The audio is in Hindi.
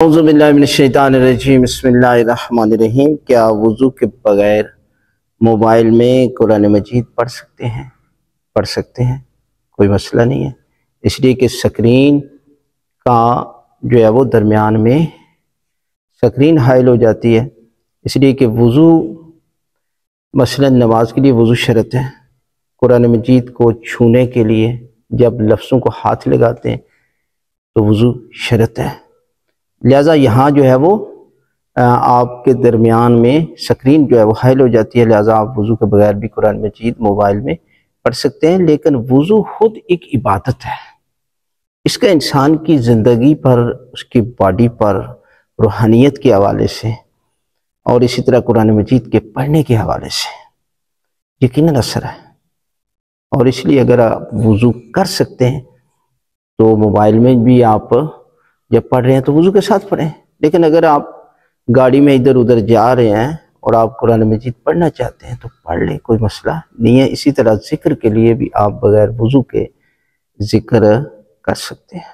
औज़ुबिल्लाहिमिनश्शैतानिर्रजीम बिस्मिल्लाहिर्रहमानिर्रहीम। क्या वज़ू के बगैर मोबाइल में कुरान मजीद पढ़ सकते हैं, कोई मसला नहीं है। इसलिए कि स्क्रीन का जो है वो दरमियान में स्क्रीन हाइल हो जाती है। इसलिए कि वज़ू मसलन नमाज के लिए वज़ू शर्त है। कुरान मजीद को छूने के लिए जब लफ्ज़ों को हाथ लगाते हैं तो वज़ू शर्त है। लिहाजा यहाँ जो है वो आपके दरमियान में स्क्रीन जो है वो हाइल हो जाती है। लिहाजा आप वज़ू के बगैर भी कुरान मजीद मोबाइल में पढ़ सकते हैं। लेकिन वज़ू खुद एक इबादत है। इसका इंसान की ज़िंदगी पर, उसकी बॉडी पर, रूहानियत के हवाले से और इसी तरह कुरान मजीद के पढ़ने के हवाले से यकीनन असर है। और इसलिए अगर आप वज़ू कर सकते हैं तो मोबाइल में भी आप जब पढ़ रहे हैं तो वज़ू के साथ पढ़ें। लेकिन अगर आप गाड़ी में इधर उधर जा रहे हैं और आप कुरान मजीद पढ़ना चाहते हैं तो पढ़ लें, कोई मसला नहीं है। इसी तरह ज़िक्र के लिए भी आप बगैर वज़ू के ज़िक्र कर सकते हैं।